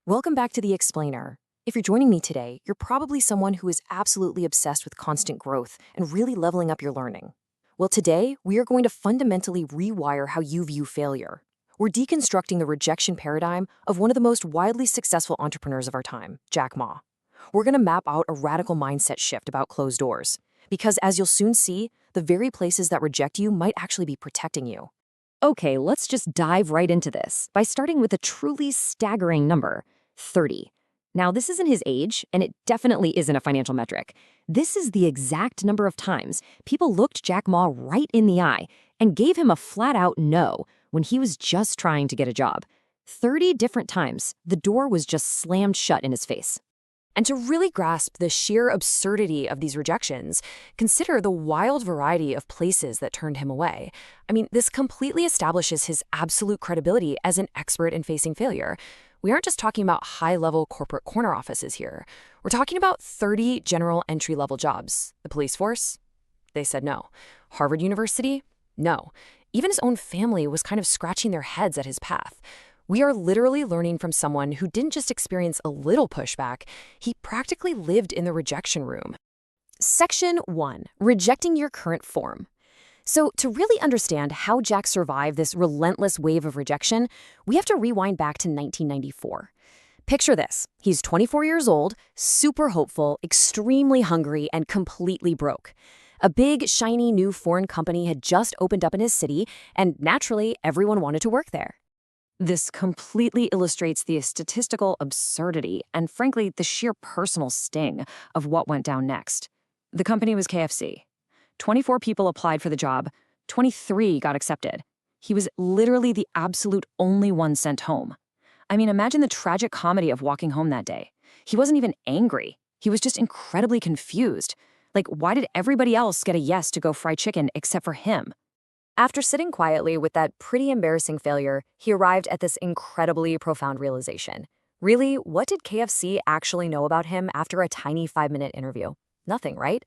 Welcome back to The Explainer. If you're joining me today, you're probably someone who is absolutely obsessed with constant growth and really leveling up your learning. Well, today, we are going to fundamentally rewire how you view failure. We're deconstructing the rejection paradigm of one of the most widely successful entrepreneurs of our time, Jack Ma. We're going to map out a radical mindset shift about closed doors. Because as you'll soon see, the very places that reject you might actually be protecting you. Okay, let's just dive right into this by starting with a truly staggering number, 30. Now, this isn't his age, and it definitely isn't a financial metric. This is the exact number of times people looked Jack Ma right in the eye and gave him a flat-out no when he was just trying to get a job. 30 different times, the door was just slammed shut in his face. And to really grasp the sheer absurdity of these rejections, consider the wild variety of places that turned him away. This completely establishes his absolute credibility as an expert in facing failure. We aren't just talking about high-level corporate corner offices here. We're talking about 30 general entry-level jobs. The police force? They said no. Harvard University? No. Even his own family was kind of scratching their heads at his path. We are literally learning from someone who didn't just experience a little pushback, he practically lived in the rejection room. Section 1. Rejecting your current form. So to really understand how Jack survived this relentless wave of rejection, we have to rewind back to 1994. Picture this. He's 24 years old, super hopeful, extremely hungry, and completely broke. A big, shiny new foreign company had just opened up in his city, and naturally, everyone wanted to work there. This completely illustrates the statistical absurdity and, frankly, the sheer personal sting of what went down next. The company was KFC. 24 people applied for the job. 23 got accepted. He was literally the absolute only one sent home. Imagine the tragic comedy of walking home that day. He wasn't even angry. He was just incredibly confused. Why did everybody else get a yes to go fry chicken except for him? After sitting quietly with that pretty embarrassing failure, he arrived at this incredibly profound realization. Really, what did KFC actually know about him after a tiny 5-minute interview? Nothing, right?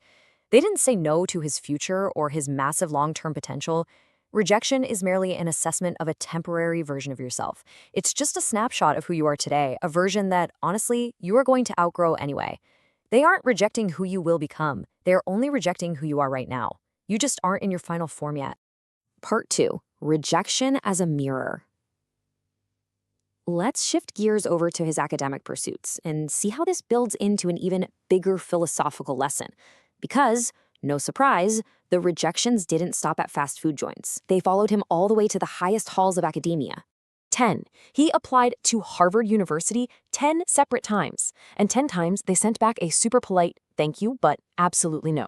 They didn't say no to his future or his massive long-term potential. Rejection is merely an assessment of a temporary version of yourself. It's just a snapshot of who you are today, a version that, honestly, you are going to outgrow anyway. They aren't rejecting who you will become. They are only rejecting who you are right now. You just aren't in your final form yet. Part 2. Rejection as a mirror. Let's shift gears over to his academic pursuits and see how this builds into an even bigger philosophical lesson. Because, no surprise, the rejections didn't stop at fast food joints. They followed him all the way to the highest halls of academia. 10. He applied to Harvard University 10 separate times, and 10 times they sent back a super polite thank you, but absolutely no.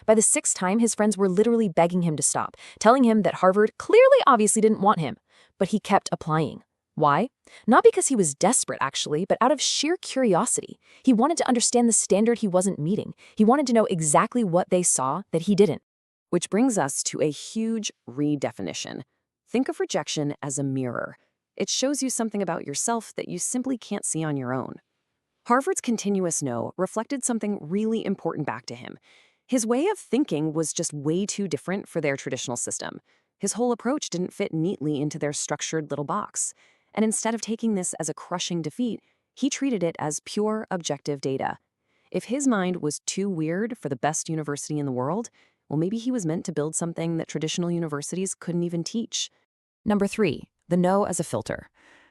By the 6th time, his friends were literally begging him to stop, telling him that Harvard clearly obviously didn't want him. But he kept applying. Why? Not because he was desperate, actually, but out of sheer curiosity. He wanted to understand the standard he wasn't meeting. He wanted to know exactly what they saw that he didn't. Which brings us to a huge redefinition. Think of rejection as a mirror. It shows you something about yourself that you simply can't see on your own. Harvard's continuous no reflected something really important back to him. His way of thinking was just way too different for their traditional system. His whole approach didn't fit neatly into their structured little box. And instead of taking this as a crushing defeat, he treated it as pure, objective data. If his mind was too weird for the best university in the world, well, maybe he was meant to build something that traditional universities couldn't even teach. Number 3, the no as a filter.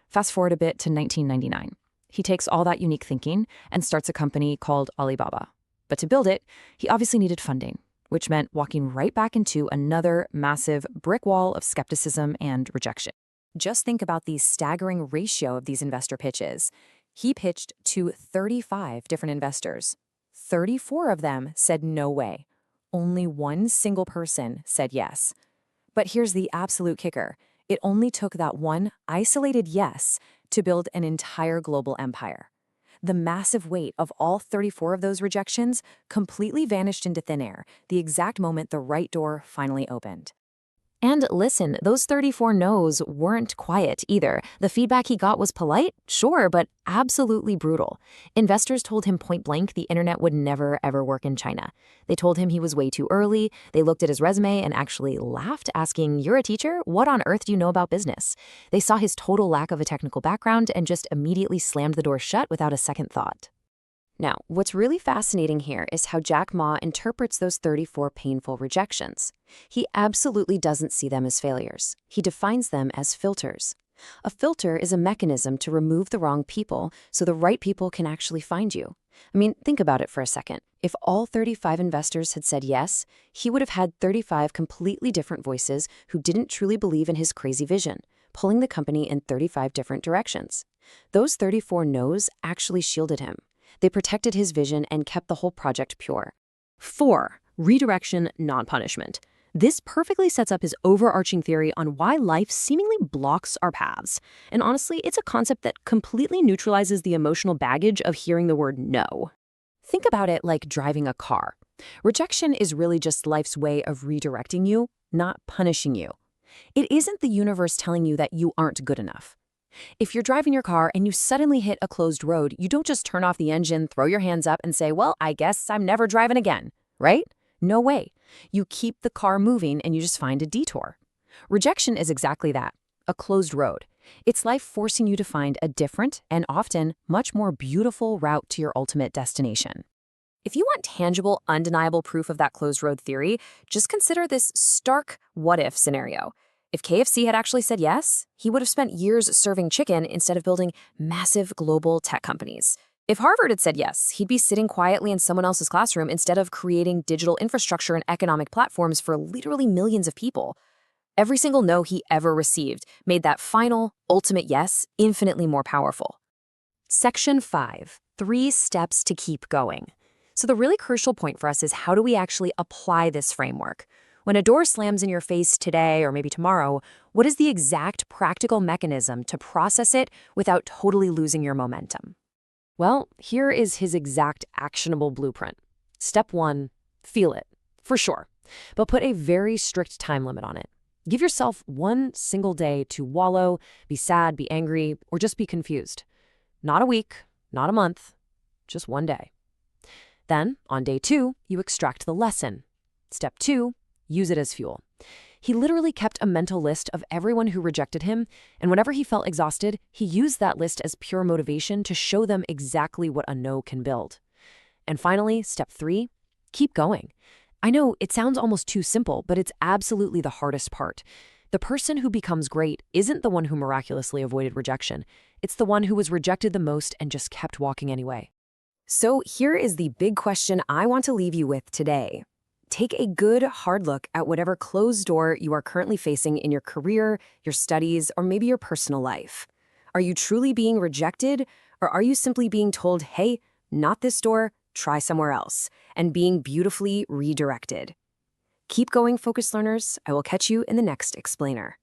Fast forward a bit to 1999. He takes all that unique thinking and starts a company called Alibaba. But to build it, he obviously needed funding, which meant walking right back into another massive brick wall of skepticism and rejection. Just think about the staggering ratio of these investor pitches. He pitched to 35 different investors. 34 of them said no way. Only one single person said yes. But here's the absolute kicker. It only took that one isolated yes to build an entire global empire. The massive weight of all 34 of those rejections completely vanished into thin air the exact moment the right door finally opened. And listen, those 34 no's weren't quiet either. The feedback he got was polite, sure, but absolutely brutal. Investors told him point blank the internet would never, ever work in China. They told him he was way too early. They looked at his resume and actually laughed, asking, "You're a teacher? What on earth do you know about business?" They saw his total lack of a technical background and just immediately slammed the door shut without a second thought. Now, what's really fascinating here is how Jack Ma interprets those 34 painful rejections. He absolutely doesn't see them as failures. He defines them as filters. A filter is a mechanism to remove the wrong people so the right people can actually find you. I mean, think about it for a second. If all 35 investors had said yes, he would have had 35 completely different voices who didn't truly believe in his crazy vision, pulling the company in 35 different directions. Those 34 no's actually shielded him. They protected his vision and kept the whole project pure. 4. Redirection, non-punishment. This perfectly sets up his overarching theory on why life seemingly blocks our paths. And honestly, it's a concept that completely neutralizes the emotional baggage of hearing the word no. Think about it like driving a car. Rejection is really just life's way of redirecting you, not punishing you. It isn't the universe telling you that you aren't good enough. If you're driving your car and you suddenly hit a closed road, you don't just turn off the engine, throw your hands up, and say, "Well, I guess I'm never driving again," right? No way. You keep the car moving and you just find a detour. Rejection is exactly that, a closed road. It's life forcing you to find a different and often much more beautiful route to your ultimate destination. If you want tangible, undeniable proof of that closed road theory, just consider this stark what-if scenario. If KFC had actually said yes, he would have spent years serving chicken instead of building massive global tech companies. If Harvard had said yes, he'd be sitting quietly in someone else's classroom instead of creating digital infrastructure and economic platforms for literally millions of people. Every single no he ever received made that final, ultimate yes infinitely more powerful. Section 5. 3 steps to keep going. So the really crucial point for us is, how do we actually apply this framework? When a door slams in your face today or maybe tomorrow, what is the exact practical mechanism to process it without totally losing your momentum? Well, here is his exact actionable blueprint. Step 1, feel it, for sure, but put a very strict time limit on it. Give yourself one single day to wallow, be sad, be angry, or just be confused. Not a week, not a month, just one day. Then, on day 2, you extract the lesson. Step 2, use it as fuel. He literally kept a mental list of everyone who rejected him, and whenever he felt exhausted, he used that list as pure motivation to show them exactly what a no can build. And finally, step 3, keep going. I know it sounds almost too simple, but it's absolutely the hardest part. The person who becomes great isn't the one who miraculously avoided rejection. It's the one who was rejected the most and just kept walking anyway. So here is the big question I want to leave you with today. Take a good, hard look at whatever closed door you are currently facing in your career, your studies, or maybe your personal life. Are you truly being rejected, or are you simply being told, "Hey, not this door, try somewhere else," and being beautifully redirected? Keep going, focused learners. I will catch you in the next explainer.